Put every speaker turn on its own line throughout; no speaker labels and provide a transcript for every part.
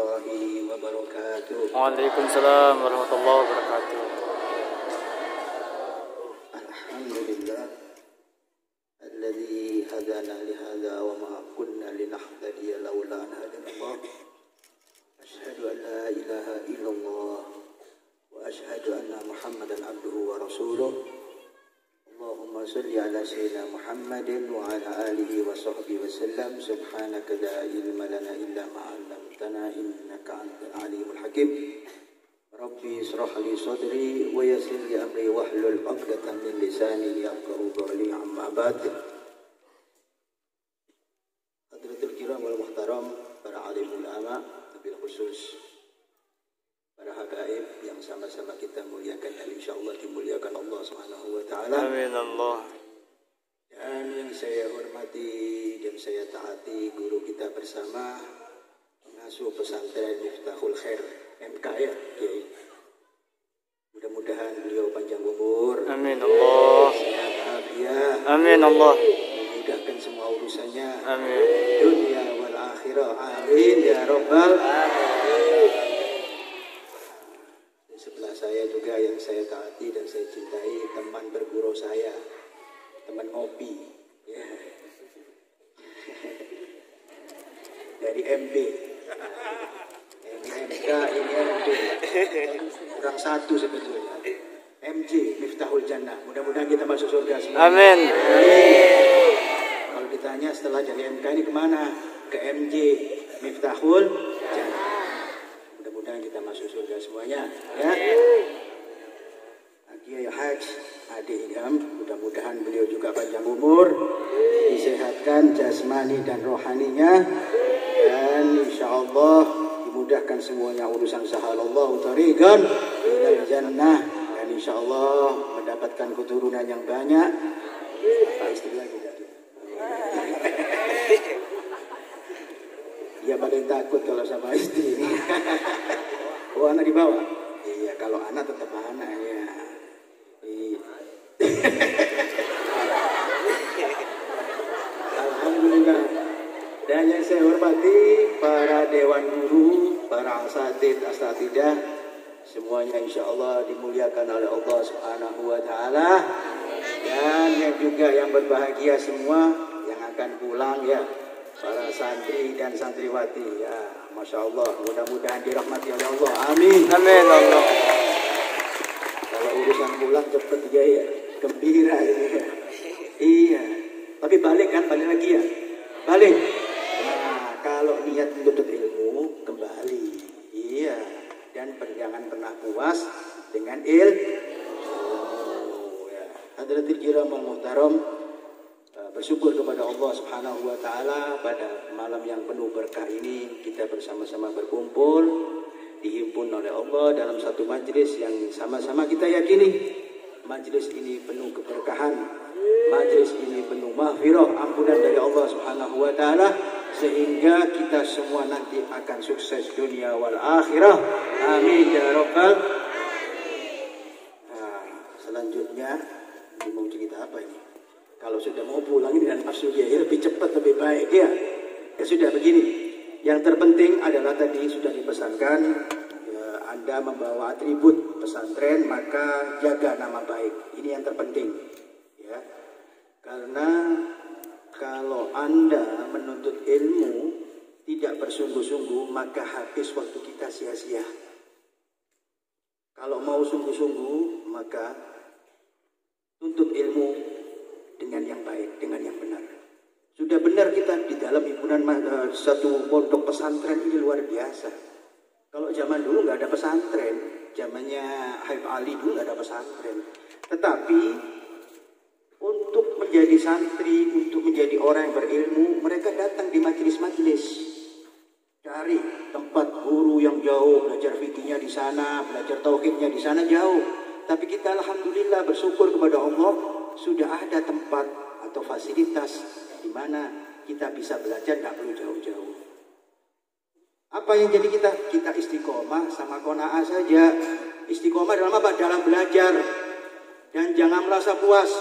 warahmatullahi wabarakatuh.
Waalaikumsalam warahmatullahi wabarakatuh.
Alhamdulillah alladzi hadana li hadza wa ma kunna linahtadiya laula an hadana Allah. Asyhadu an la ilaha illallah wa asyhadu anna Muhammadan abduhu wa rasuluh. Allahumma salli ala sayyidina Muhammadin wa ala alihi wa sahbihi wa sallam. Subhanaka la ilma lana illa ma 'allamtana innaka antal alimul hakim. Rabbi israh li sadri wa yassir li amri wahlul 'uqdatam min lisani yafqahu qawli. Amma ba'd. Hadratul kiram wal muhtaram, para alim ulama, wabil khusus para habaib yang sama-sama kita muliakan dan insyaallah dimuliakan Allah Subhanahu wa taala.
Amin Allah.
Dan yang saya hormati dan saya taati guru kita bersama, pengasuh pesantren Miftahul Khair MK ya, Kiai. Mudah-mudahan beliau panjang umur.
Amin Allah.
Sehat afiat.
Amin Allah.
Memudahkan semua urusannya.
Amin.
Dunia wal akhirah. Amin ya rabbal alamin. Sebelah saya juga yang saya taati dan saya cintai, teman berguru saya, teman ngopi, ya. Dari MB, ini MK, ini MB, kurang satu sebetulnya. MJ, Miftahul Jannah. Mudah-mudahan kita masuk surga semua.
Amin.
Amin. Kalau ditanya setelah dari MK ini kemana? Ke MJ, Miftahul Jannah. Mudah-mudahan kita masuk surga semuanya, ya. Kiai Haj Ade Idham, mudah-mudahan beliau juga panjang umur, disehatkan jasmani dan rohaninya, dan insya Allah dimudahkan semuanya urusan sahalallahu tariqan ilal jannah, dan insya Allah mendapatkan keturunan yang banyak. Apa istri lagi tadi? Dia paling takut kalau sama istri. Oh, anak di bawah? Iya, kalau anak tetap anak ya. Alhamdulillah. Dan yang saya hormati para dewan guru, para asatid, asatidah, semuanya insya Allah dimuliakan oleh Allah Subhanahu wa taala. Dan yang juga yang berbahagia semua yang akan pulang ya, para santri dan santriwati ya, masya Allah, mudah-mudahan dirahmati oleh Allah. Amin.
Amin Allah.
Kalau urusan pulang cepet ya, ya. Gembira ya. Iya. Tapi balik kan, balik lagi ya. Balik. Nah, kalau niat menuntut ilmu kembali. Iya. Dan jangan pernah puas dengan ilmu. Ya. Hadratil kiram wal muhtaram, bersyukur kepada Allah Subhanahu wa taala pada malam yang penuh berkah ini kita bersama-sama berkumpul, dihimpun oleh Allah dalam satu majelis yang sama-sama kita yakini majelis ini penuh keberkahan, majelis ini penuh maghfirah, ampunan dari Allah Subhanahu wa taala, sehingga kita semua nanti akan sukses dunia wal akhirah. Amin ya rabbal. Nah, selanjutnya mau cerita apa ini? Kalau sudah mau pulang ini dan nafsu dia lebih cepat lebih baik ya. Ya sudah begini. Yang terpenting adalah tadi sudah dipesankan ya, Anda membawa atribut pesantren maka jaga nama baik. Ini yang terpenting ya. Karena kalau Anda menuntut ilmu tidak bersungguh-sungguh maka habis waktu kita sia-sia. Kalau mau sungguh-sungguh maka tuntut ilmu dengan yang baik, dengan yang benar. Sudah benar kita di dalam himpunan satu pondok pesantren ini luar biasa. Kalau zaman dulu nggak ada pesantren, zamannya Habib Ali dulu nggak ada pesantren. Tetapi untuk menjadi santri, untuk menjadi orang yang berilmu, mereka datang di majelis-majelis, cari tempat guru yang jauh, belajar fikihnya di sana, belajar tauhidnya di sana jauh. Tapi kita alhamdulillah bersyukur kepada Allah, sudah ada tempat atau fasilitas di mana kita bisa belajar, nggak perlu jauh-jauh. Apa yang jadi kita istiqomah sama qanaah saja. Istiqomah dalam apa? Dalam belajar. Dan jangan merasa puas.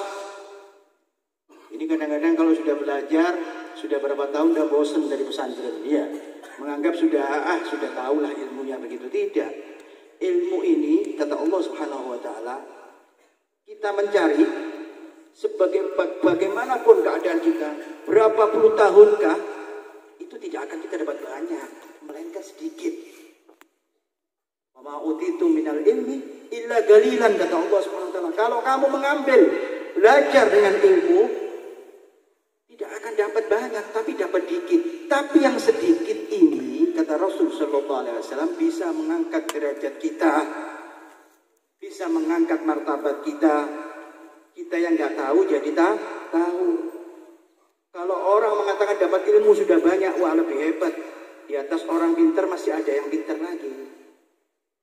Ini kadang-kadang kalau sudah belajar, sudah berapa tahun udah bosan dari pesantren. Iya. menganggap sudah tahulah ilmunya begitu. Tidak. Ilmu ini kata Allah Subhanahu wa taala, kita mencari sebagai bagaimanapun keadaan kita, berapa puluh tahunkah, itu tidak akan kita dapat banyak, melainkan sedikit. Wa ma utitu minal ilmi illa qalilan, kata Allah Subhanahu wa taala. Kalau kamu mengambil belajar dengan ilmu, tidak akan dapat banyak, tapi dapat dikit. Tapi yang sedikit ini, kata Rasul sallallahu alaihi wasallam, bisa mengangkat derajat kita, bisa mengangkat martabat kita. Kita yang nggak tahu jadi tahu. Kalau orang mengatakan dapat ilmu sudah banyak, wah lebih hebat. Di atas orang pintar masih ada yang pintar lagi.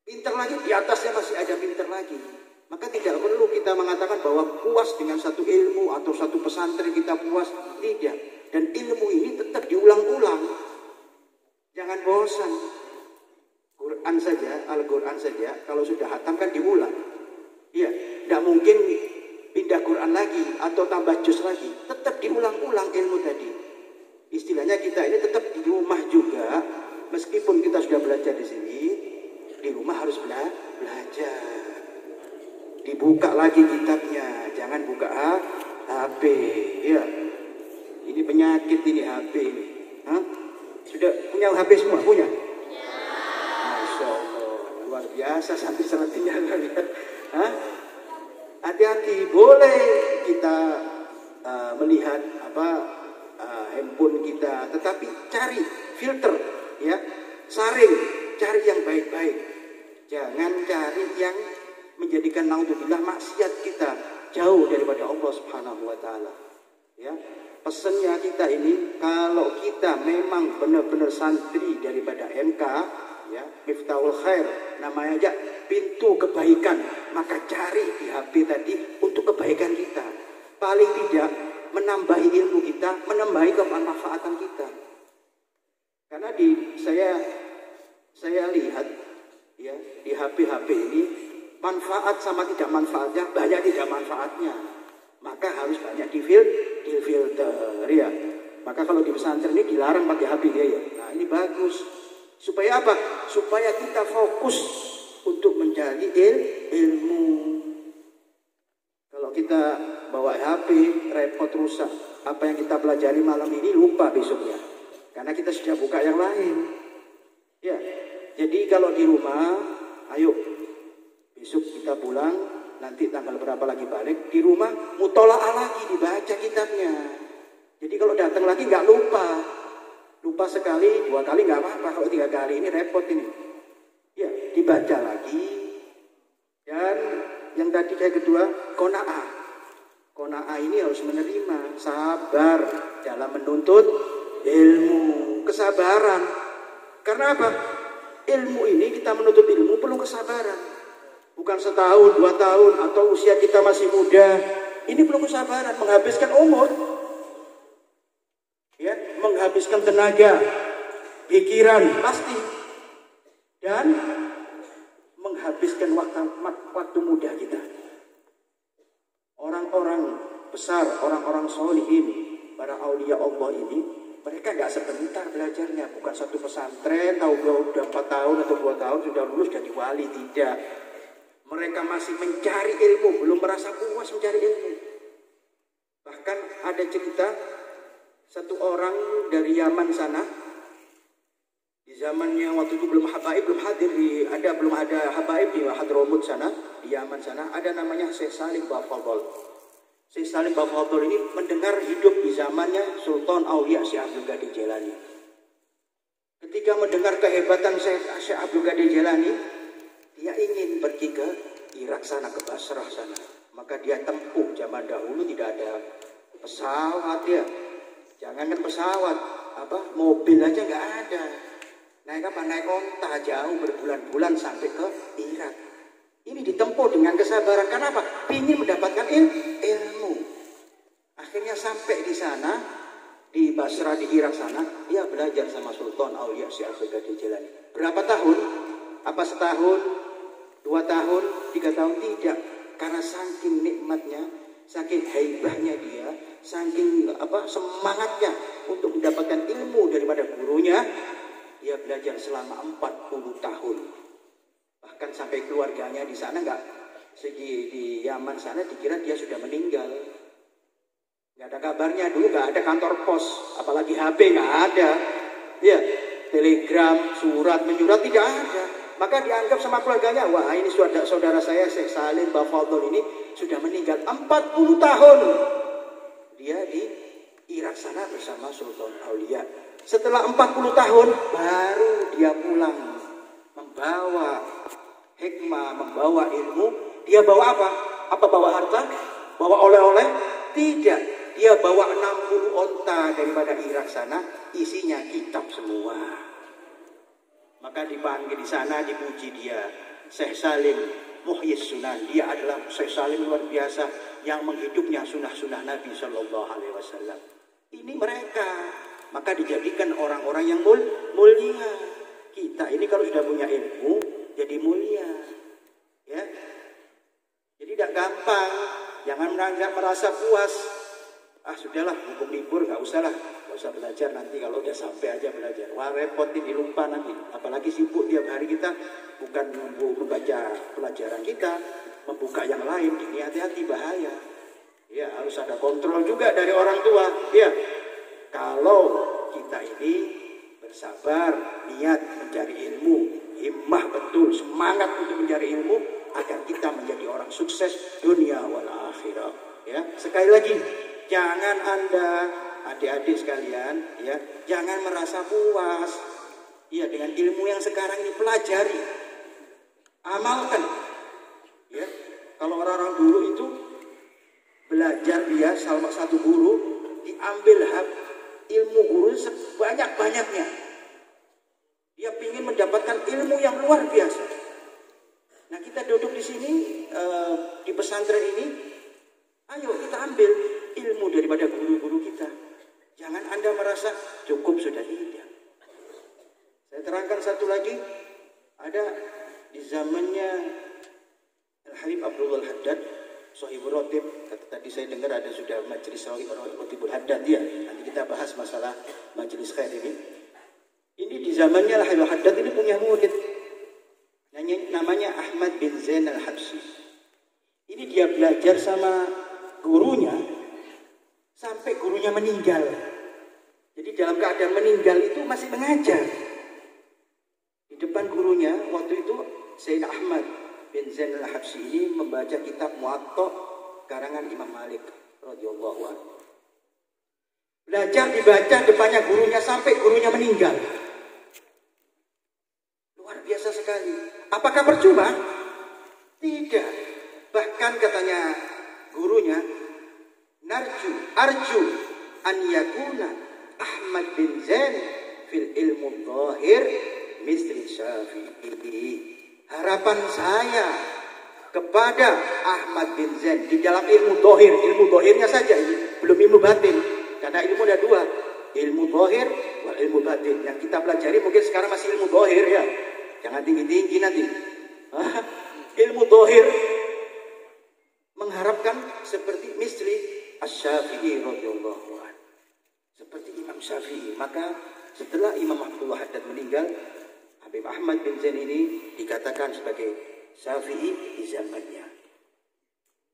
Pintar lagi, di atasnya masih ada pintar lagi. Maka tidak perlu kita mengatakan bahwa puas dengan satu ilmu atau satu pesantren kita puas. Tidak. Dan ilmu ini tetap diulang-ulang. Jangan bosan. Quran saja, Al-Quran saja, kalau sudah hatam kan diulang. Iya, tidak mungkin pindah Quran lagi atau tambah juz lagi, tetap diulang-ulang ilmu tadi. Istilahnya kita ini tetap di rumah juga, meskipun kita sudah belajar di sini, di rumah harus belajar. Dibuka lagi kitabnya, jangan buka HP. Ya, ini penyakit ini HP ini. Hah? Sudah punya HP semua? Punya? Masya Allah, luar biasa sampai sepertinya. Hah? Hati-hati, boleh kita melihat handphone kita, tetapi cari filter, ya, saring, cari yang baik-baik. Jangan cari yang menjadikan naudzubillah maksiat kita jauh daripada Allah Subhanahu wa taala. Ya, pesannya kita ini, kalau kita memang benar-benar santri daripada MK, ya, Miftahul Khair, namanya aja pintu kebaikan, maka cari di HP tadi untuk kebaikan kita. Paling tidak menambahi ilmu kita, menambahi kemanfaatan kita. Karena saya lihat, ya, di HP ini manfaat sama tidak manfaatnya, banyak tidak manfaatnya. Maka harus banyak di filter, ya. Maka kalau di pesantren ini dilarang pakai HP dia, ya. Nah, ini bagus. Supaya apa? Supaya kita fokus untuk mencari ilmu. Kalau kita bawa HP, repot, rusak. Apa yang kita pelajari malam ini lupa besoknya. Karena kita sudah buka yang lain. Ya, jadi kalau di rumah, ayo besok kita pulang, nanti tanggal berapa lagi balik, di rumah mutola'ah lagi, dibaca kitabnya. Jadi kalau datang lagi nggak lupa. Lupa sekali, 2 kali nggak apa-apa. Kalau 3 kali ini repot ini. Ya, dibaca lagi. Dan yang tadi kayak kedua, qanaah. Qanaah ini harus menerima, sabar dalam menuntut ilmu, kesabaran. Karena apa? Ilmu ini, kita menuntut ilmu perlu kesabaran. Bukan setahun, 2 tahun, atau usia kita masih muda. Ini perlu kesabaran, menghabiskan umur. Ya, menghabiskan tenaga, pikiran pasti, dan menghabiskan waktu muda kita. Orang-orang besar, orang-orang sholihin, para aulia Allah ini, mereka nggak sebentar belajarnya, bukan satu pesantren, tahu udah 4 tahun atau 2 tahun sudah lulus jadi wali, tidak. Mereka masih mencari ilmu, belum merasa puas mencari ilmu. Bahkan ada cerita, satu orang dari Yaman sana, di zamannya waktu itu belum habaib, belum ada habaib di Hadramut sana, di Yaman sana, ada namanya Syekh Salim Bafadhol. Syekh Salim Bafadhol ini mendengar hidup di zamannya Sultan Aulia Syekh Abdul Qadir Jailani. Ketika mendengar kehebatan Syekh Abdul Qadir Jailani, dia ingin pergi ke Irak sana, ke Basrah sana. Maka dia tempuh, zaman dahulu tidak ada pesawat, ya. Jangankan pesawat, mobil aja nggak ada. Naik apa? Naik onta jauh berbulan-bulan sampai ke Irak. Ini ditempuh dengan kesabaran. Kenapa? Ingin mendapatkan ilmu. Akhirnya sampai di sana, di Basrah, di Irak sana, dia belajar sama Sultan Aulia Syekh Abdul Qadir Jailani. Berapa tahun? Apa setahun? 2 tahun? 3 tahun? Tidak. Karena saking nikmatnya, saking haibahnya dia, saking semangatnya untuk mendapatkan ilmu daripada gurunya, dia belajar selama 40 tahun. Bahkan sampai keluarganya di sana di Yaman sana dikira dia sudah meninggal. Nggak ada kabarnya, dulu nggak ada kantor pos, apalagi HP nggak ada. Ya, telegram, surat, menyurat tidak ada. Maka dianggap sama keluarganya, wah ini saudara saya Syekh Salim Bafadhol ini sudah meninggal 40 tahun. Dia di Irak sana bersama Sultan Aulia. Setelah 40 tahun baru dia pulang membawa hikmah, membawa ilmu. Dia bawa apa? Apa bawa harta? Bawa oleh-oleh? Tidak. Dia bawa 60 onta daripada Irak sana, isinya kitab semua. Maka dipanggil di sana, dipuji dia, Syekh Salim Muhyis Sunan. Dia adalah Syekh Salim luar biasa yang menghidupnya sunnah-sunnah Nabi Shallallahu Alaihi Wasallam. Ini mereka, maka dijadikan orang-orang yang mulia. Kita ini kalau sudah punya ilmu, jadi mulia, ya. Jadi tidak gampang, jangan merasa puas. Sudahlah, mumpung libur nggak usah belajar, nanti kalau udah sampai aja belajar. Wah repot ini, lupa nanti. Apalagi sibuk tiap hari kita bukan membaca pelajaran kita, membuka yang lain. Ini hati-hati, bahaya. Ya, harus ada kontrol juga dari orang tua. Ya, kalau kita ini bersabar, niat mencari ilmu, himmah betul, semangat untuk mencari ilmu agar kita menjadi orang sukses dunia wal akhirah. Ya, sekali lagi, jangan Anda, adik-adik sekalian, ya, jangan merasa puas. Ya, dengan ilmu yang sekarang ini pelajari, amalkan. Ya, kalau orang-orang dulu itu belajar, dia salah satu guru diambil ilmu guru sebanyak-banyaknya. Dia ingin mendapatkan ilmu yang luar biasa. Nah, kita duduk di sini di pesantren ini, ayo kita ambil ilmu daripada guru-guru kita. Jangan Anda merasa cukup sudah, tidak. Saya terangkan satu lagi, ada di zamannya Al-Habib Abdullah Al-Haddad, Sohibul Rotib. Tadi saya dengar ada sudah majelis Rotibul Haddad, ya. Nanti kita bahas masalah majelis khair ini. Ini di zamannya Al-Habib Al-Haddad ini punya murid, namanya Ahmad bin Zain Al-Habsyi. Ini dia belajar sama gurunya sampai gurunya meninggal. Jadi dalam keadaan meninggal itu masih mengajar. Di depan gurunya waktu itu Sayyid Ahmad bin Zain Al-Habsyi ini membaca kitab Muwatta karangan Imam Malik radhiyallahu anhu. Belajar dibaca depannya gurunya sampai gurunya meninggal. Luar biasa sekali. Apakah percuma? Tidak. Bahkan katanya gurunya, arju an yakuna Ahmad bin Zain fil ilmu dhahir misli Syafi'i. Harapan saya kepada Ahmad bin Zain di dalam ilmu dhahirnya saja, ini belum ilmu batin. Karena ilmu ada dua, ilmu dhahir wal ilmu batin. Yang kita pelajari mungkin sekarang masih ilmu dhahir, ya. Jangan tinggi-tinggi nanti. Ilmu dhahir mengharapkan seperti misli Asy-Syafi'i radhiyallahu anhu. Seperti Imam Syafi'i. Maka setelah Imam Abdullah Haddad meninggal, Habib Ahmad bin Zain ini dikatakan sebagai Syafi'i di zamannya.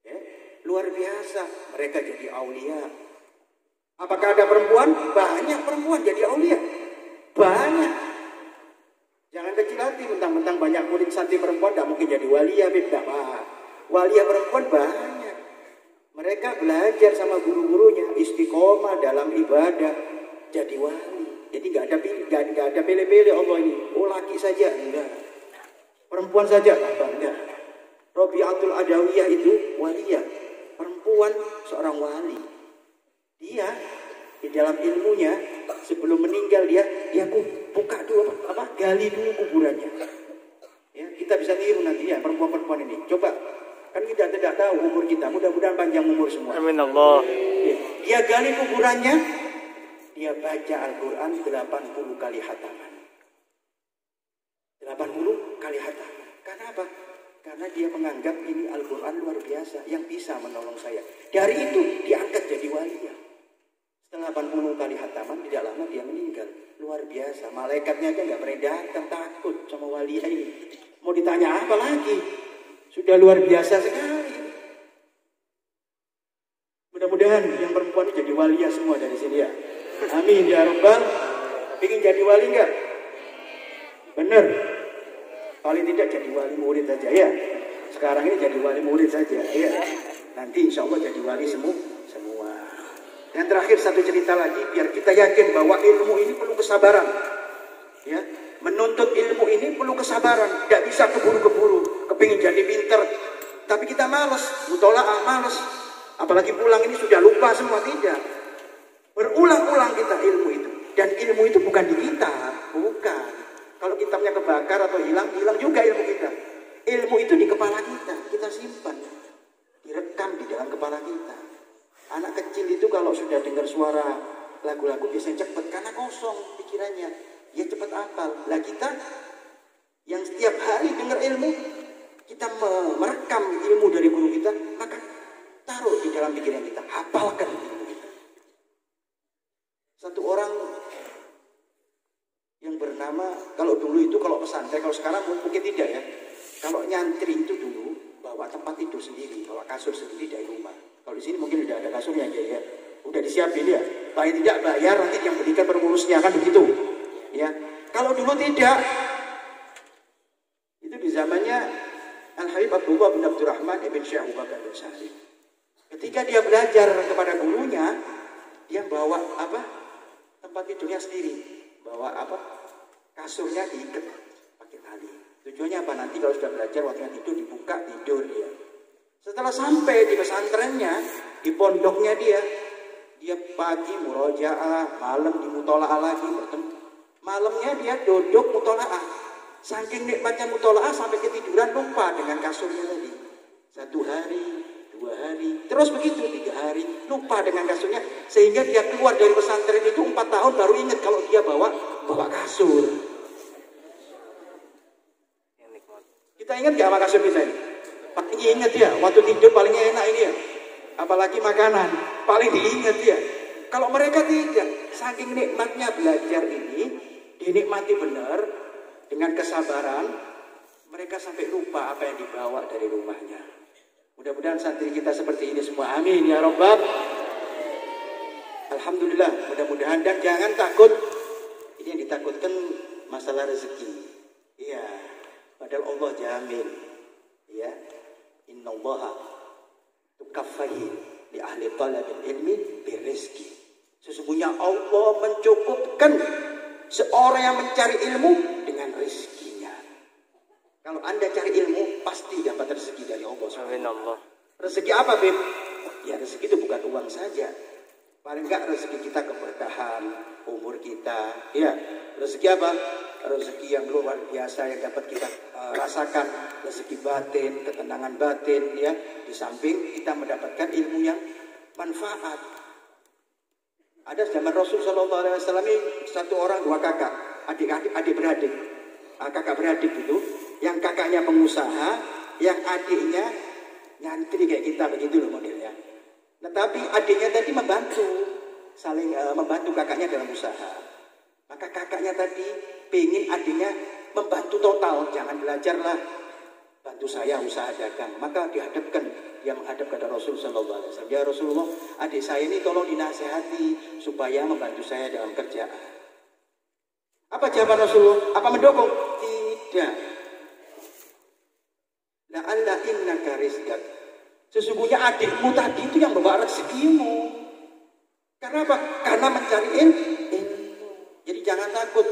Ya, luar biasa, mereka jadi aulia. Apakah ada perempuan? Banyak perempuan jadi aulia. Banyak. Jangan kecil hati, mentang-mentang banyak murid santri perempuan tidak mungkin jadi wali, ya, Bib. Walia perempuan banyak. Mereka belajar sama guru-gurunya, istiqomah dalam ibadah, jadi wali. Jadi nggak ada pilih-pilih Allah ini. Oh, laki saja enggak, perempuan saja enggak. Rabi'atul Adawiyah itu waliyah, perempuan seorang wali. Dia di dalam ilmunya sebelum meninggal dia buka dulu gali dulu kuburannya. Ya, kita bisa tiru nanti ya perempuan-perempuan ini. Coba, kan kita tidak tahu umur kita. Mudah-mudahan panjang umur semua.
Amin Allah.
Ya, dia gali kuburannya, dia baca Al-Quran 80 kali hataman. 80 kali hataman. Karena apa? Karena dia menganggap ini Al-Quran luar biasa yang bisa menolong saya. Dari itu diangkat jadi wali. Setelah 80 kali khataman, tidak lama dia meninggal. Luar biasa, malaikatnya aja nggak berani datang, takut sama wali ini. Mau ditanya apa lagi? Sudah luar biasa sekali. Mudah-mudahan yang perempuan jadi wali ya semua dari sini ya. Amin ya Rabbal. Ingin jadi wali nggak? Bener. Paling tidak jadi wali murid saja ya. Sekarang ini jadi wali murid saja ya. Nanti insya Allah jadi wali semua. Yang terakhir satu cerita lagi biar kita yakin bahwa ilmu ini perlu kesabaran. Ya, menuntut ilmu ini perlu kesabaran. Tidak bisa keburu-keburu. Kepingin jadi pinter, tapi kita malas. Mutola'ah malas. Apalagi pulang ini sudah lupa semua, tidak. Berulang-ulang kita ilmu itu. Dan ilmu itu bukan di kitab, bukan. Kalau kitabnya kebakar atau hilang juga ilmu kita. Ilmu itu di kepala kita simpan. Direkam di dalam kepala kita. Anak kecil itu kalau sudah dengar suara lagu-lagu biasanya cepat karena kosong pikirannya. Ya cepat hafal. Lah kita yang setiap hari dengar ilmu, kita merekam ilmu dari guru kita, maka taruh di dalam pikiran kita, hafalkan ilmu kita. Satu orang yang bernama, kalau dulu itu kalau pesantren, kalau sekarang mungkin tidak ya. Kalau nyantri itu dulu bawa tempat tidur sendiri, bawa kasur sendiri dari rumah. Kalau di sini mungkin udah ada kasurnya aja ya, udah disiapin ya. Paling tidak bayar nanti yang berikan pengurusnya kan begitu. Ya, kalau dulu tidak, itu di zamannya Al-Habib Abdullah bin Abdurrahman ibn Syekh Abu Bakar bin Sa'id. Ketika dia belajar kepada gurunya, dia bawa apa? Tempat tidurnya sendiri, bawa apa? Kasurnya diikat pakai tali. Tujuannya apa? Nanti kalau sudah belajar waktunya tidur dibuka tidur dia. Setelah sampai di pesantrennya, di pondoknya dia pagi murojaah, malam di mutola'ah lagi. Malamnya dia duduk mutola'ah. Saking nikmatnya mutola'ah sampai ketiduran lupa dengan kasurnya tadi. 1 hari, 2 hari, terus begitu 3 hari, lupa dengan kasurnya. Sehingga dia keluar dari pesantren itu 4 tahun baru ingat kalau dia bawa kasur. Kita ingat gak sama kasur kita ini? Paling ingat ya, waktu tidur paling enak ini ya. Apalagi makanan, paling diingat ya. Kalau mereka tidak, saking nikmatnya belajar ini, dinikmati benar, dengan kesabaran, mereka sampai lupa apa yang dibawa dari rumahnya. Mudah-mudahan santri kita seperti ini semua, amin ya Rabbal. Alhamdulillah, mudah-mudahan. Dan jangan takut, ini yang ditakutkan masalah rezeki. Iya, padahal Allah jamin. Ya, innallaha tukaffahi li ahli talabil ilmi birizki. Sesungguhnya Allah mencukupkan seorang yang mencari ilmu dengan rezekinya. Kalau Anda cari ilmu pasti dapat rezeki dari Allah Subhanahu. Rezeki apa, Bib? Ya rezeki itu bukan uang saja. Paling enggak rezeki kita keberkahan, umur kita. Ya, rezeki apa? Rezeki yang luar biasa yang dapat kita rasakan, rezeki batin, ketenangan batin ya. Di samping kita mendapatkan ilmu yang manfaat. Ada zaman Rasul Shallallahu Alaihi Wasallam ini 1 orang 2 kakak, adik beradik, kakak beradik itu, yang kakaknya pengusaha, yang adiknya nyantri kayak kita begitu loh modelnya. Nah, tapi adiknya tadi saling membantu kakaknya dalam usaha. Maka kakaknya tadi pengen adiknya membantu total, jangan belajarlah, bantu saya usaha dagang. Maka dia menghadap kepada Rasul Sallallahu Alaihi Wasallam. Ya Rasulullah, adik saya ini tolong dinasihati supaya membantu saya dalam kerjaan. Apa jawaban Rasulullah? Apa mendukung? Tidak. La'alla innaka rizqak. Sesungguhnya adikmu tadi itu yang membawa rezekimu. Karena apa? Karena mencari ilmu. Jadi jangan takut.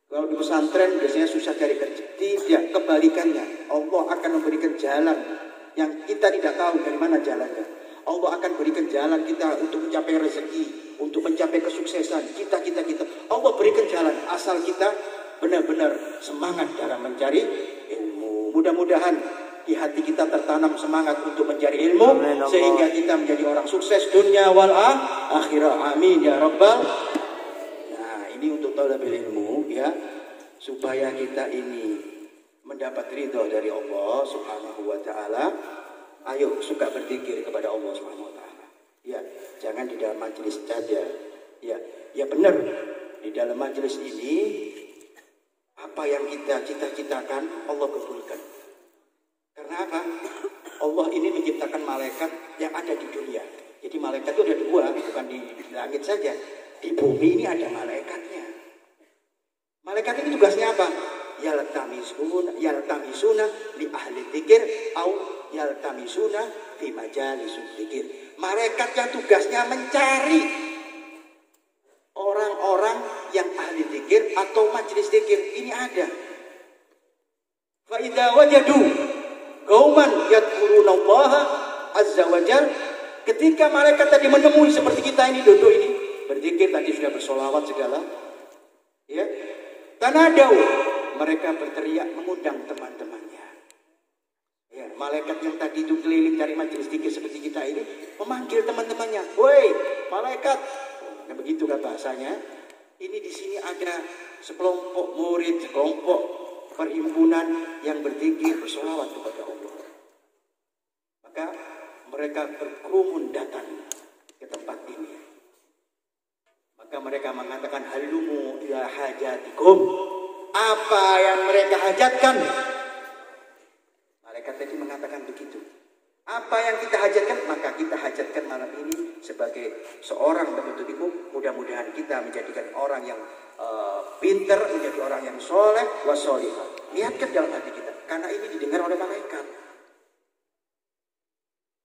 Kalau di pesantren biasanya susah cari kerja. Tidak, kebalikannya. Allah akan memberikan jalan yang kita tidak tahu dari mana jalannya. Allah akan berikan jalan kita untuk mencapai rezeki, untuk mencapai kesuksesan. Kita. Allah berikan jalan asal kita benar-benar semangat dalam mencari ilmu. Mudah-mudahan di hati kita tertanam semangat untuk mencari ilmu, sehingga kita menjadi orang sukses dunia wal akhirah. Amin ya Rabbal. Nah, ini untuk talabul ilmu ya, supaya kita ini mendapat ridho dari Allah Subhanahu wa taala. Ayo suka berzikir kepada Allah Subhanahu wa taala. Ya, jangan di dalam majelis saja. Ya, ya benar. Di dalam majelis ini apa yang kita cita-citakan Allah kabulkan. Karena apa? Allah ini menciptakan malaikat yang ada di dunia. Jadi malaikat itu ada dua, bukan di langit saja. Di bumi ini ada malaikatnya. Malaikat ini tugasnya apa? Yaltamisuna li ahli dzikir au yaltamisuna fi majalisul dzikir. Malaikat yang tugasnya mencari orang-orang yang ahli dzikir atau majelis dzikir. Ini ada. Fa idza wajadu qauman yadhkurunallaha azza wajal, ketika malaikat tadi menemui seperti kita ini duduk ini, berzikir tadi sudah bersolawat segala, ya. Tanadau, mereka berteriak mengundang teman-temannya. Ya, malaikat yang tadi itu keliling dari majelis dzikir seperti kita ini memanggil teman-temannya, "Woi, malaikat." Nah, begitu kan bahasanya. Ini di sini ada sekelompok murid, sekelompok perhimpunan yang berzikir bersolawat kepada Allah. Maka mereka berkerumun datang ke tempat ini. Maka mereka mengatakan, "Halumu ila hajatikum." Apa yang mereka hajatkan? Malaikat tadi mengatakan begitu. Apa yang kita hajatkan? Maka kita hajatkan malam ini sebagai seorang penuntut ilmu. Mudah-mudahan kita menjadikan orang yang pintar, menjadi orang yang soleh wasolihah. Lihatkan dalam hati kita, karena ini didengar oleh malaikat.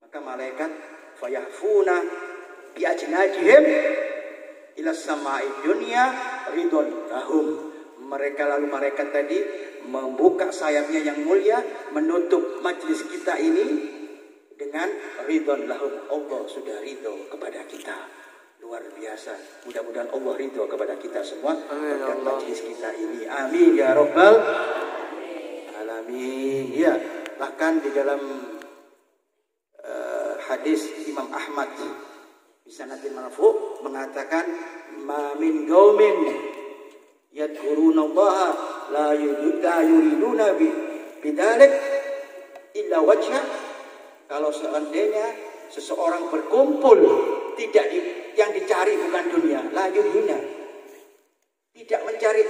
Maka malaikat fayahfuna bi ajnadihim ila samai dunya ridon lahum. Mereka lalu malaikat tadi membuka sayapnya yang mulia, menutup majelis kita ini dengan ridon lahum. Allah sudah ridho kepada kita. Luar biasa. Mudah-mudahan Allah ridho kepada kita semua berkat majelis kita ini. Amin ya rabbal alamin. Ya, bahkan di dalam hadis Imam Ahmad bisanadin marfu mengatakan, "Ma min qaumin yadhkurunallaha la yuriduna bidzalik illa wajha." Kalau seandainya seseorang berkumpul tidak yang dicari bukan dunia, la yuriduna, tidak mencari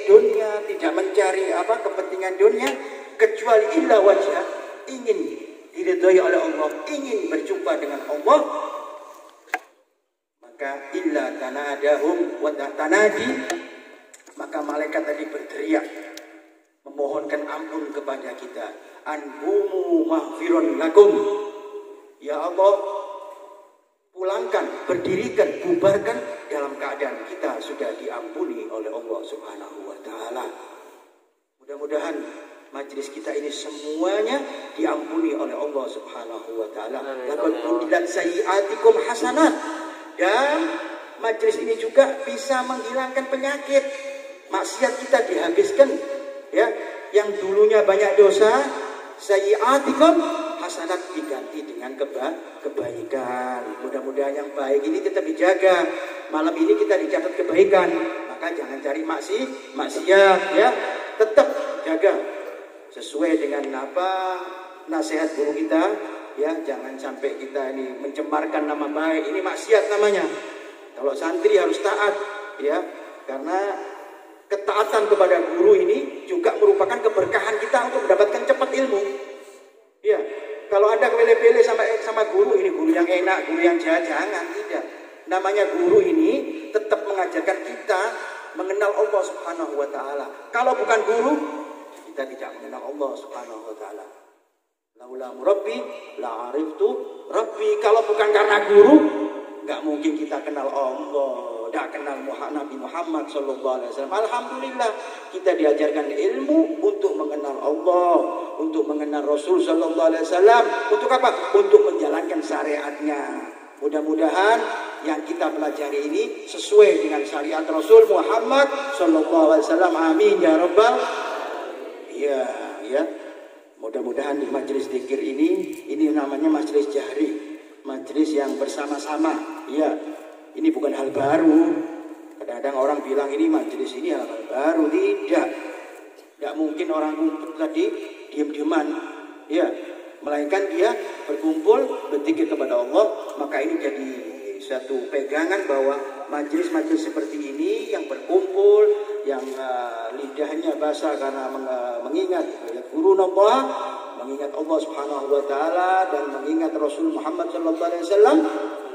dunia, tidak mencari kepentingan dunia, kecuali illa wajha, ingin diridhai oleh Allah, ingin berjumpa dengan Allah, maka illa tanadahum wa tanadi, maka malaikat tadi berteriak memohonkan ampun kepada kita, anhumu mahfirun lakum, ya Allah, pulangkan, berdirikan, bubarkan dalam keadaan kita sudah diampuni oleh Allah Subhanahu wa taala. Mudah-mudahan majelis kita ini semuanya diampuni oleh Allah Subhanahu wa taala. Laqad budilat sayyi'atikum hasanat. Dan majelis ini juga bisa menghilangkan penyakit. Maksiat kita dihabiskan, ya. Yang dulunya banyak dosa, sayyi'atikum hasanat diganti dengan kebaikan. Mudah-mudahan yang baik ini tetap dijaga. Malam ini kita dicatat kebaikan. Maka jangan cari maksiat, ya. Tetap jaga sesuai dengan nasihat guru kita, ya. Jangan sampai kita ini mencemarkan nama baik, ini maksiat namanya. Kalau santri harus taat, ya, karena ketaatan kepada guru ini juga merupakan keberkahan kita untuk mendapatkan cepat ilmu, ya. Kalau Anda kepele-pele sama guru, ini guru yang enak, guru yang jahat, jangan, tidak. Namanya guru ini tetap mengajarkan kita mengenal Allah Subhanahu wa taala. Kalau bukan guru, kita tidak mengenal Allah Subhanahu wa taala. Laula murabbi la ariftu rabbi. Kalau bukan karena guru, enggak mungkin kita kenal Allah, enggak kenal Nabi Muhammad sallallahu alaihi wasallam. Alhamdulillah kita diajarkan ilmu untuk mengenal Allah, untuk mengenal Rasul sallallahu alaihi wasallam. Untuk apa? Untuk menjalankan syariatnya. Mudah-mudahan yang kita pelajari ini sesuai dengan syariat Rasul Muhammad sallallahu alaihi wasallam. Amin ya rabbal. Ya, ya. Mudah-mudahan di majelis zikir ini namanya majelis jahri, majelis yang bersama-sama. Ya, ini bukan hal baru. Kadang-kadang orang bilang ini majelis ini hal baru. Tidak mungkin orang kumpul tadi diam-diaman. Ya, melainkan dia berkumpul berzikir kepada Allah. Maka ini jadi satu pegangan bahwa majelis-majelis seperti ini yang berkumpul, yang lidahnya basah karena mengingat Allah, mengingat Allah Subhanahu wa taala dan mengingat Rasul Muhammad sallallahu alaihi wasallam,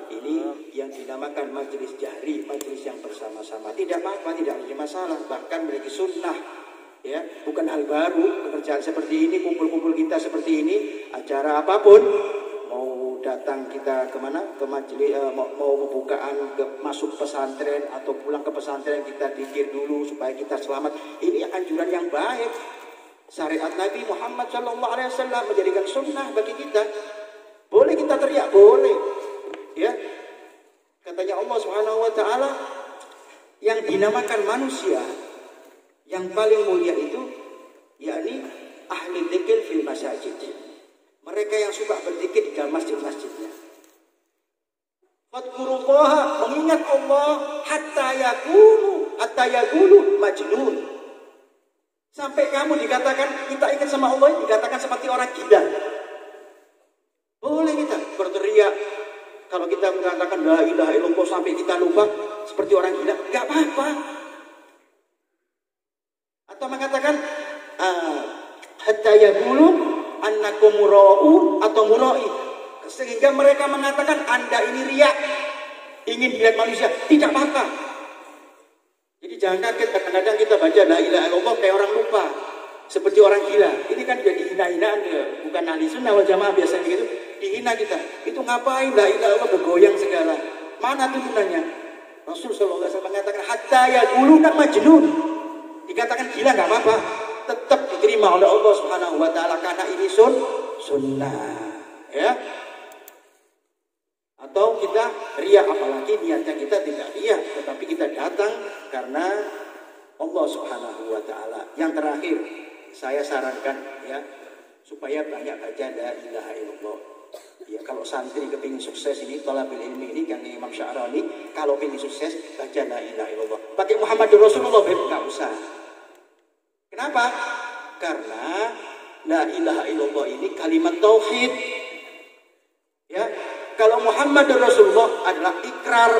ini yang dinamakan majelis jahri, majelis yang bersama-sama. Tidak apa-apa, tidak ada masalah, bahkan memiliki sunnah. Ya, bukan hal baru pekerjaan seperti ini, kumpul-kumpul kita seperti ini, acara apapun, mau datang kita kemana, ke majelis, mau pembukaan, masuk pesantren atau pulang ke pesantren, kita zikir dulu supaya kita selamat. Ini anjuran yang baik. Syariat Nabi Muhammad SAW menjadikan sunnah bagi kita. Boleh kita teriak, boleh. Ya, katanya Allah Subhanahu Wa Taala, yang dinamakan manusia yang paling mulia itu, yakni ahli dzikir fil masajid. Mereka yang suka berzikir di dalam masjid-masjidnya. Fadkurullaha, mengingat Allah, hatta yakulu majnun. Sampai kamu dikatakan, kita ingat sama Allah, dikatakan seperti orang gila. Boleh kita berteriak. Kalau kita mengatakan la ilaha illallah sampai kita lupa seperti orang gila, gak apa-apa. Atau mengatakan hatta yaqulu annakum mura'u atau mura'i, sehingga mereka mengatakan Anda ini riya, ingin dilihat manusia. Tidak apa-apa. Jadi jangan kaget kadang-kadang kita baca la ilaha illallah kayak orang lupa, seperti orang gila. Ini kan jadi hina-hinaan, bukan ahli sunnah wal jamaah biasanya gitu. Dihina kita. Itu ngapain la ilaha illallah bergoyang segala. Mana tuntunannya? Rasul sallallahu alaihi wasallam mengatakan hatta yaqulu majnun. Dikatakan gila nggak apa-apa, tetap diterima oleh Allah Subhanahu wa taala karena ini sunnah, ya. Atau kita riya, apalagi niatnya kita tidak riya, tetapi kita datang karena Allah Subhanahu wa taala. Yang terakhir, saya sarankan ya, supaya banyak baca la ilaha illallah. Ya, kalau santri kepingin sukses ini, thalabul ilmi ini kan Imam Sya'rani, kalau ingin sukses baca la ilaha illallah. Pakai Muhammadur Rasulullah enggak usah. Kenapa? Karena la ilaha illallah ini kalimat tauhid. Ya, kalau Muhammadur Rasulullah adalah ikrar.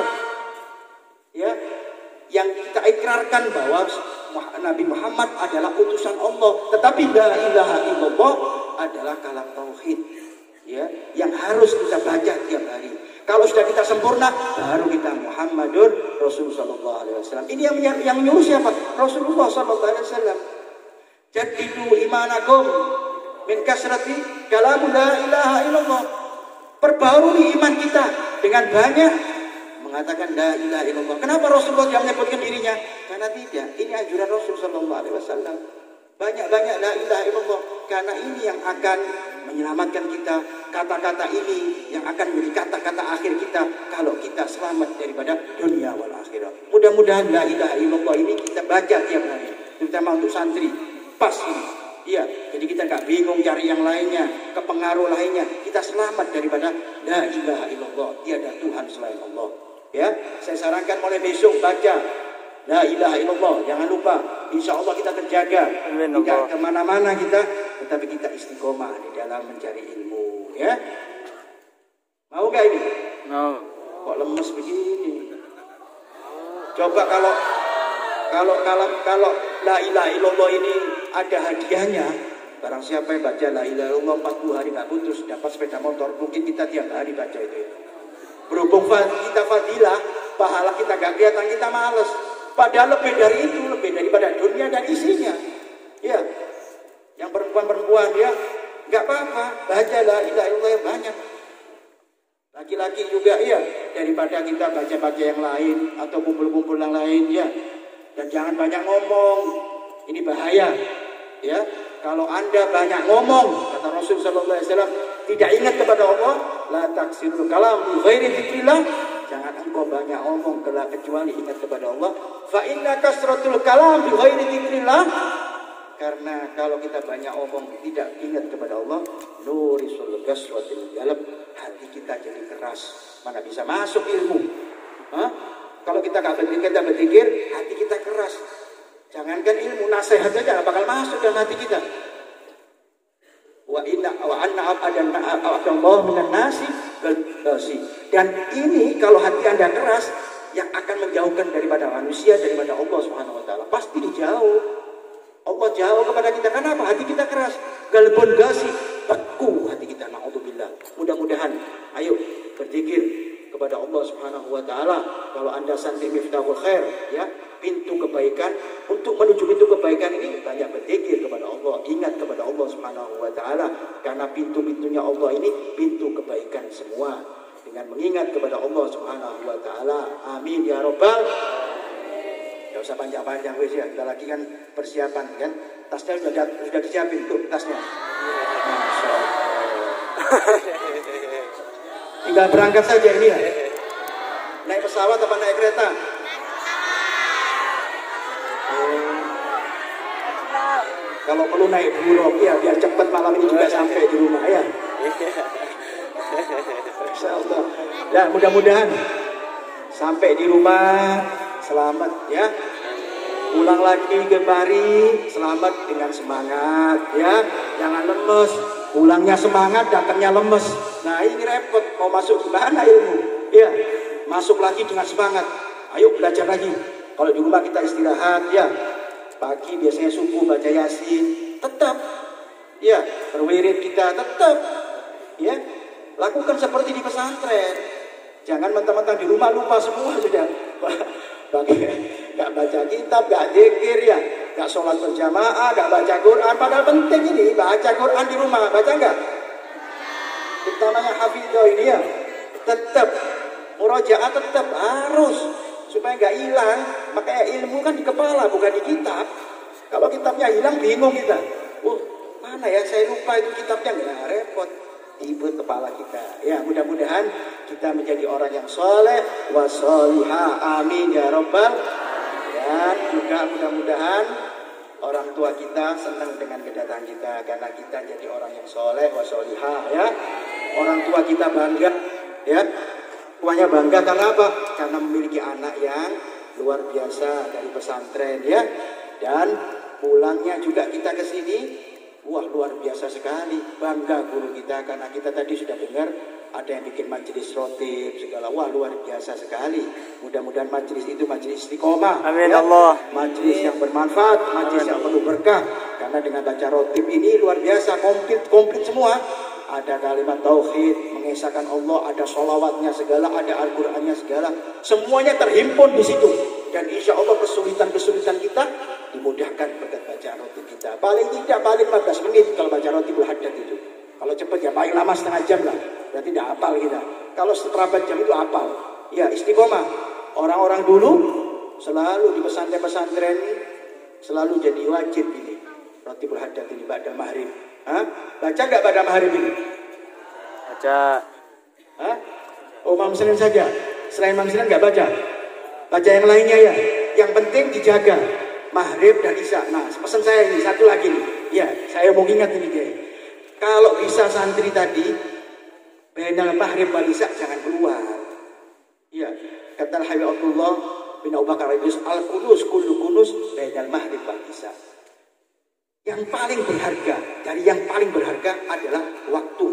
Ya, yang kita ikrarkan bahwa Nabi Muhammad adalah utusan Allah. Tetapi la ilaha illallah adalah kalam tauhid. Ya, yang harus kita baca tiap hari. Kalau sudah kita sempurna, baru kita Muhammadur Rasulullah sallallahu alaihi wasallam. Ini yang menyuruh siapa? Rasulullah sallallahu alaihi wasallam. Jadidu imanakum min kasrati kalam la ilaha illallah. Perbarui iman kita dengan banyak mengatakan la ilaha illallah. Kenapa Rasulullah yang menyebutkan dirinya? Karena tidak. Ini anjuran Rasul sallallahu alaihi wasallam. Banyak-banyak la ilaha illallah, karena ini yang akan menyelamatkan kita. Kata-kata ini yang akan menjadi kata-kata akhir kita kalau kita selamat daripada dunia wal akhirah. Mudah-mudahan la ilaha illallah ini kita baca tiap hari, terutama untuk santri. Pas ini. Iya, jadi kita nggak bingung cari yang lainnya, kepengaruh lainnya. Kita selamat daripada la ilaha illallah, tiada Tuhan selain Allah. Ya, saya sarankan mulai besok baca la ilaha illallah. Jangan lupa, insya Allah kita terjaga. Tidak kemana-mana kita, tetapi kita istiqomah di dalam mencari ilmu. Ya, mau nggak ini?
Mau.
Kok lemes begini? Coba kalau la ilaha illallah ini ada hadiahnya, barang siapa yang baca la ilaha illallah 40 hari nggak putus dapat sepeda motor, mungkin kita tiap hari baca itu. Berhubung kita fadilah, pahala kita gak kelihatan, kita males. Padahal lebih dari itu, lebih daripada dunia dan isinya. Ya, yang perempuan-perempuan ya nggak apa-apa, baca la ilaha illallah yang banyak. Laki-laki juga ya, daripada kita baca-baca yang lain atau kumpul-kumpul yang lain ya. Dan jangan banyak ngomong, ini bahaya. Ya, kalau Anda banyak ngomong, kata Rasul sallallahu alaihi wasallam, tidak ingat kepada Allah, la taksirul kalam bi ghairi dzikrillah. Jangan engkau banyak ngomong kecuali ingat kepada Allah. Fa inna kasratul kalam bi ghairi dzikrillah. Karena kalau kita banyak ngomong tidak ingat kepada Allah, nurisul gaswatil qalb, hati kita jadi keras, mana bisa masuk ilmu. Hah? Kalau kita gak berpikir, hati kita keras. Jangankan ilmu, nasihat saja gak bakal masuk dalam hati kita. Wa anna abadallah minan nasi galasi. Dan ini kalau hati Anda keras, yang akan menjauhkan daripada manusia, daripada Allah Subhanahu wa taala. Pasti dijauh. Allah jauh kepada kita. Kenapa? Hati kita keras. Galbun gasi, beku hati kita. Na'udzubillah. Mudah-mudahan ayo berzikir kepada Allah Subhanahu wa taala. Kalau Anda santri Miftahul Khair, ya, pintu kebaikan, untuk menuju pintu kebaikan ini banyak berzikir kepada Allah, ingat kepada Allah Subhanahu wa taala, karena pintu-pintunya Allah ini pintu kebaikan semua. Dengan mengingat kepada Allah Subhanahu wa taala. Amin ya rabbal. Enggak usah panjang-panjang wis ya, kita lagi kan persiapan kan. Tasnya sudah disiapin tuh tasnya. Masyaallah. Tinggal berangkat saja ini ya. Naik pesawat apa naik kereta? Kalau perlu naik bulog ya, biar cepat malam ini juga sampai di rumah ya. Insyaallah. Ya, mudah-mudahan sampai di rumah selamat ya. Pulang lagi ke Bari selamat dengan semangat ya. Jangan lemes. Pulangnya semangat, datangnya lemes. Nah, ini repot. Mau masuk gimana ilmu? Ya, masuk lagi dengan semangat. Ayo belajar lagi. Kalau di rumah kita istirahat ya. Pagi biasanya subuh baca Yasin, tetap ya, berwirid kita tetap ya. Lakukan seperti di pesantren. Jangan mentang-mentang di rumah lupa semua sudah. Gak baca kitab, gak zikir ya, gak sholat berjamaah, gak baca Quran. Padahal penting ini baca Quran di rumah. Baca enggak? Utamanya hafidhah ini ya. Tetap murajaah tetap harus supaya gak hilang. Makanya ilmu kan di kepala bukan di kitab. Kalau kitabnya hilang bingung kita. Mana ya, saya lupa itu kitabnya. Nggak repot. Ibu kepala kita. Ya, mudah-mudahan kita menjadi orang yang soleh wasolihah. Amin ya rabbal. Dan juga mudah-mudahan orang tua kita senang dengan kedatangan kita, karena kita jadi orang yang soleh wasolihah ya. Orang tua kita bangga ya. Tuanya bangga karena apa? Karena memiliki anak yang luar biasa dari pesantren ya. Dan pulangnya juga kita ke sini. Wah, luar biasa sekali. Bangga guru kita, karena kita tadi sudah dengar ada yang bikin majelis rotib segala. Wah, luar biasa sekali. Mudah-mudahan majelis itu majelis istiqomah.
Amin
ya?
Allah.
Majelis yang bermanfaat, majelis yang penuh berkah. Karena dengan baca rotib ini luar biasa, komplit semua. Ada kalimat tauhid, mengesahkan Allah, ada sholawatnya segala, ada Al-Qur'annya segala. Semuanya terhimpun di situ. Dan insya Allah kesulitan-kesulitan kita dimudahkan berkat baca rotib kita. Paling tidak paling 15 menit kalau baca rotibul haddad itu. Kalau cepat ya paling lama setengah jam lah. Berarti tidak hafal kita. Kalau seperempat jam itu hafal. Ya, istiqomah. Orang-orang dulu selalu di pesantren-pesantren selalu jadi wajib ini. Rotibul haddad ini ba'da maghrib. Hah? Baca nggak pada maghrib ini?
Baca.
Hah? Oh, Imam Muslim saja. Selain Imam Muslim nggak baca. Baca yang lainnya ya. Yang penting dijaga maghrib dan isya. Nah, pesan saya ini satu lagi nih. Ya, saya mau ingat ini dia. Kalau bisa santri tadi bainal maghrib wal isya jangan keluar. Ya, kata Habibullah bin Abu Bakar al-kunus kullu kunus bainal maghrib wal isya. Yang paling berharga, dari yang paling berharga adalah waktu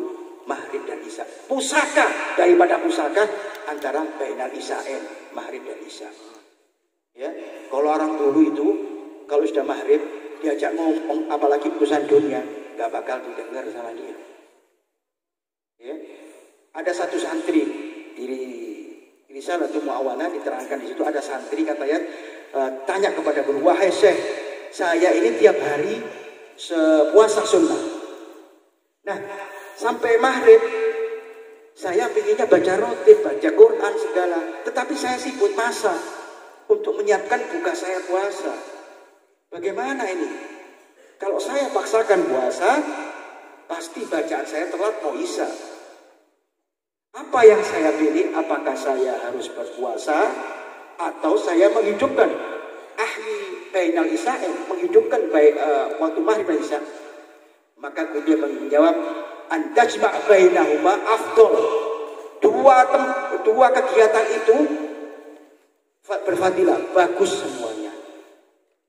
maghrib dan isya. Pusaka daripada pusaka antara bainal isya'in, maghrib dan isya. Ya, kalau orang dulu itu kalau sudah maghrib diajak ngomong apalagi urusan dunia, nggak bakal didengar sama dia. Ya, ada satu santri di Risalatul Mu'awana diterangkan di situ, ada santri katanya tanya kepada guru, wahai Syekh, saya ini tiap hari puasa sunnah. Nah, sampai maghrib saya pinginnya baca rotib, baca Quran segala, tetapi saya sibuk masak untuk menyiapkan buka saya puasa. Bagaimana ini? Kalau saya paksakan puasa, pasti bacaan saya telat mau isya. Apa yang saya pilih? Apakah saya harus berpuasa atau saya menghidupkan ahli bainal isya'in, menghidupkan waktu maghrib dan isya? Maka dia menjawab, antajma' bainahuma afdol. Dua kegiatan itu berfadilah, bagus semuanya.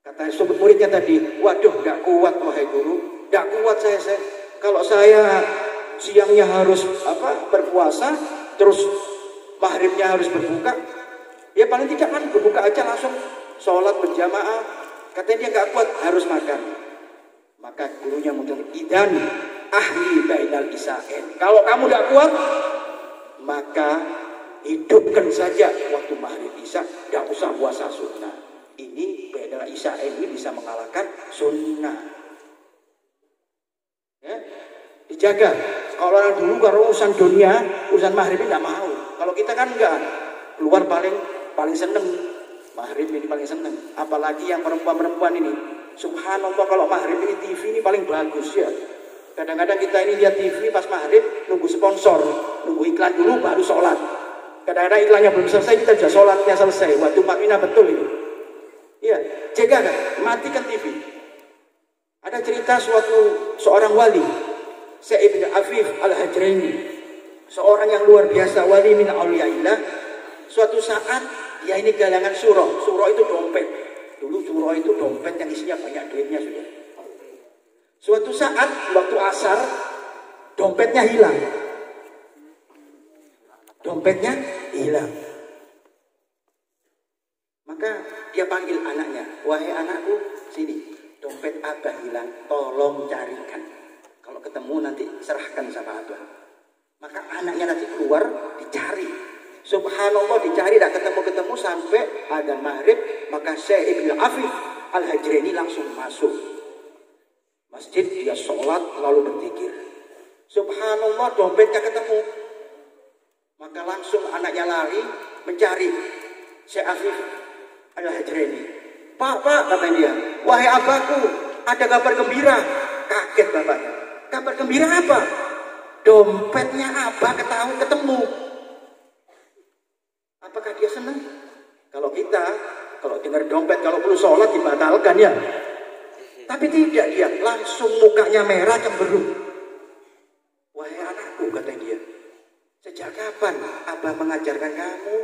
Kata sobat muridnya tadi, waduh gak kuat wahai guru, gak kuat saya. Kalau saya siangnya harus berpuasa, terus maghribnya harus berbuka, ya paling tidak kan berbuka aja langsung sholat berjamaah. Katanya dia nggak kuat, harus makan. Maka gurunya muncul, idan ahli bainal isa'in. Kalau kamu nggak kuat, maka hidupkan saja waktu maghrib isya, nggak usah puasa sunnah. Ini bainal isa'in ini bisa mengalahkan sunnah. Ya, dijaga. Kalau orang dulu kalau urusan dunia, urusan maghrib nggak mau. Kalau kita kan enggak, keluar paling seneng maghrib ini paling seneng. Apalagi yang perempuan ini, subhanallah kalau maghrib ini TV ini paling bagus ya. Kadang-kadang kita ini lihat TV pas maghrib nunggu sponsor, nunggu iklan dulu baru sholat. Kadang-kadang iklannya belum selesai kita sudah sholatnya selesai. Waktu makmina betul ini. Iya, jaga kan, matikan TV. Ada cerita seorang wali, Syekh Ibn Afif Al-Hajraini, seorang yang luar biasa, wali min auliyaillah. Suatu saat dia ini galangan surah. Surah itu dompet. Dulu surah itu dompet yang isinya banyak duitnya sudah. Suatu saat waktu asar dompetnya hilang. Dompetnya hilang. Maka dia panggil anaknya, wahai anakku, sini, dompet abah hilang, tolong carikan. Kalau ketemu nanti serahkan sama abah. Maka anaknya nanti keluar dicari. Subhanallah dicari tak ketemu sampai ada maghrib. Maka Syekh Ibn Afif Al-Hajraini langsung masuk masjid, dia sholat lalu berzikir. Subhanallah dompetnya ketemu. Maka langsung anaknya lari mencari Syekh Afif Al-Hajraini. Pak, kata dia, wahai abahku, ada kabar gembira. Kaget bapaknya. Kabar gembira apa? Dompetnya abah ketemu. Apakah dia senang? Kalau kita, kalau dengar dompet, kalau perlu sholat dibatalkan ya. Tapi tidak, dia langsung mukanya merah cemberut. Wahai anakku, kata dia, sejak kapan abah mengajarkan kamu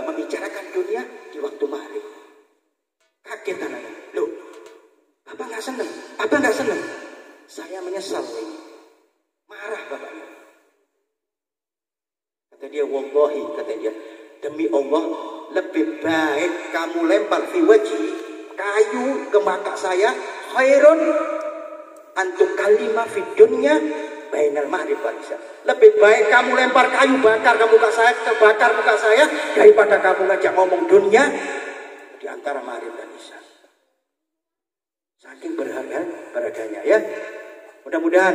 membicarakan dunia di waktu maghrib? Kaget anaknya. Loh, abah nggak senang? Abah nggak senang? Saya menyesal ini. Marah bapaknya. Kata dia, wallahi, kata dia, demi Allah, lebih baik kamu lempar fi wajhi kayu ke mata saya, khairun antuk kalimah fi dunya bainal maghrib wal isya. Lebih baik kamu lempar kayu bakar ke muka saya, terbakar muka saya, daripada kamu ngajak ngomong dunia di antara maghrib dan isya. Saking berharganya ya. Mudah-mudahan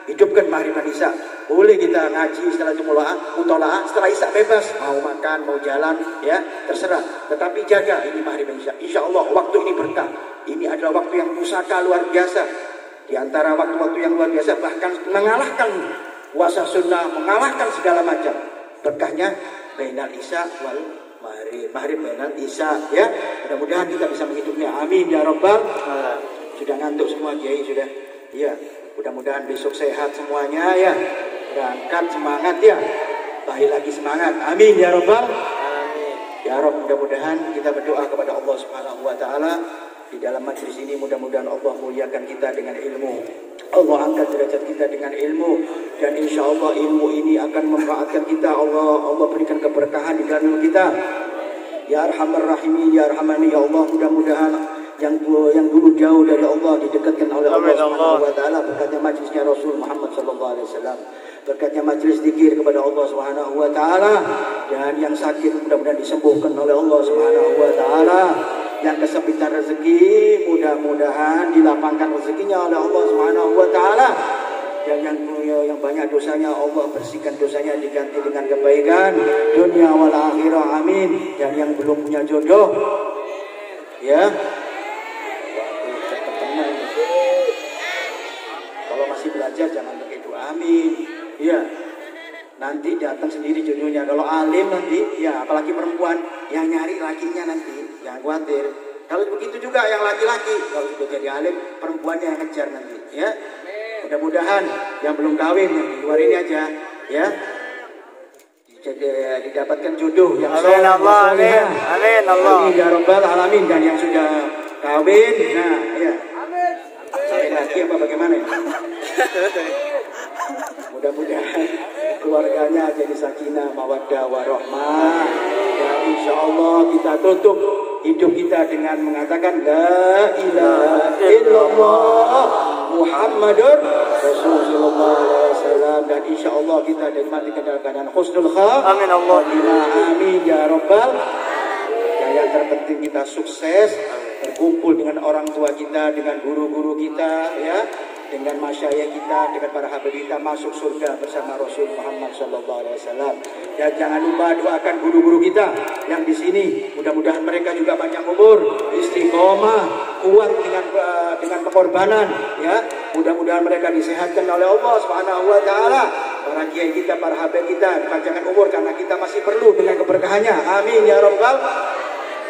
hidupkan maghrib dan isya. Boleh kita ngaji setelah itu mutolaah, setelah isya bebas, mau makan, mau jalan, ya terserah. Tetapi jaga ini maghrib dan isya. Insya Allah waktu ini berkah. Ini adalah waktu yang pusaka luar biasa. Di antara waktu-waktu yang luar biasa, bahkan mengalahkan puasa sunnah, mengalahkan segala macam. Berkahnya bainal isya wal maghrib bainal isya, ya. Mudah-mudahan kita bisa menghidupnya. Amin ya rabbal. Sudah ngantuk semua kiai sudah. Ya. Mudah-mudahan besok sehat semuanya ya. Berangkat semangat ya. Lahir lagi semangat. Amin ya rabbal. Amin. Ya Rabb, mudah-mudahan kita berdoa kepada Allah Subhanahu wa taala. Di dalam majlis ini mudah-mudahan Allah muliakan kita dengan ilmu. Allah angkat derajat kita dengan ilmu. Dan insya Allah ilmu ini akan memanfaatkan kita. Allah berikan keberkahan di dalam kita. Ya Arhamar Rahimin, Ya Arhamani, ya Allah, mudah-mudahan yang dulu jauh dari Allah didekatkan oleh Allah Subhanahu wa taala berkatnya majlisnya Rasul Muhammad sallallahu alaihi wasallam. Berkatnya majlis zikir kepada Allah Subhanahu wa taala, dan yang sakit mudah-mudahan disembuhkan oleh Allah Subhanahu wa taala. Yang kesempitan rezeki mudah-mudahan dilapangkan rezekinya oleh Allah Subhanahu wa taala. Dan yang banyak dosanya Allah bersihkan dosanya, diganti dengan kebaikan dunia wal akhirah. Amin. Dan yang belum punya jodoh ya, kalau masih belajar jangan begitu. Amin. Ya. Nanti datang sendiri jodohnya. Kalau alim nanti, ya apalagi perempuan yang nyari lakinya nanti, jangan khawatir. Kalau begitu juga yang laki-laki, kalau sudah jadi alim, perempuannya yang ngejar nanti, ya. Mudah-mudahan yang belum kawin yang di luar ini aja, ya, didapatkan jodoh yang
amin Allah, amin, amin Allah,
amin ya rabbal alamin. Dan yang sudah kawin, nah, ya. lagi apa bagaimana ini? Mudah-mudahan keluarganya jadi sakinah, mawaddah, warahmah. Dan insya Allah kita tutup hidup kita dengan mengatakan La ilaha illallah Muhammadur Rasulullah. Dan insya Allah kita nikmati keadaan husnul khatimah.
Amin Allah.
Amin ya Rabbal. Yang terpenting kita sukses, berkumpul dengan orang tua kita, dengan guru-guru kita, ya, dengan masyayikh kita, dengan para habaib kita masuk surga bersama Rasul Muhammad SAW. Dan jangan lupa doakan guru-guru kita yang di sini. Mudah-mudahan mereka juga panjang umur, istiqomah, kuat dengan pengorbanan. Ya, mudah-mudahan mereka disehatkan oleh Allah Subhanahu Wa Taala. Para kiai kita, para habaib kita dipanjangkan umur karena kita masih perlu dengan keberkahannya. Amin ya Rabbal.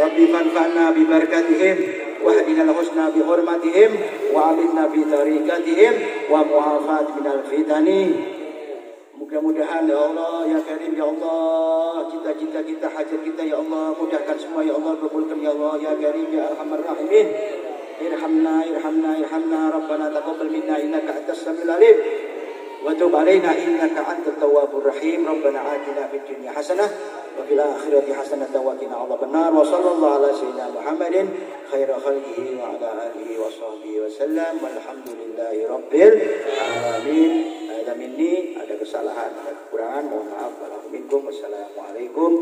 Rabbi fanfa'na bi barakatihim wahdina al-husna bi hurmatihim wa aminna bi tariqatihim wa mu'afat minal fitani. Mudah-mudahan ya Allah ya Karim ya Allah, cita-cita kita, hajat kita ya Allah, mudahkan semua ya Allah, kabulkan ya Allah ya Karim ya Arhamar Rahimin. Irhamna Rabbana taqabbal minna innaka antas samiul alim wa tub alaina innaka antat tawwabur rahim. Rabbana atina fid dunya hasanah wa fil akhirati hasanatan wa qina adzabannar. Wa sallallahu ala sayyidina Muhammadin khairu khalqihi wa ala alihi wa sahbihi wa sallam. Walhamdulillahi rabbil alamin. Ada minni, ada kesalahan, ada kekurangan, mohon maaf. Wassalamualaikum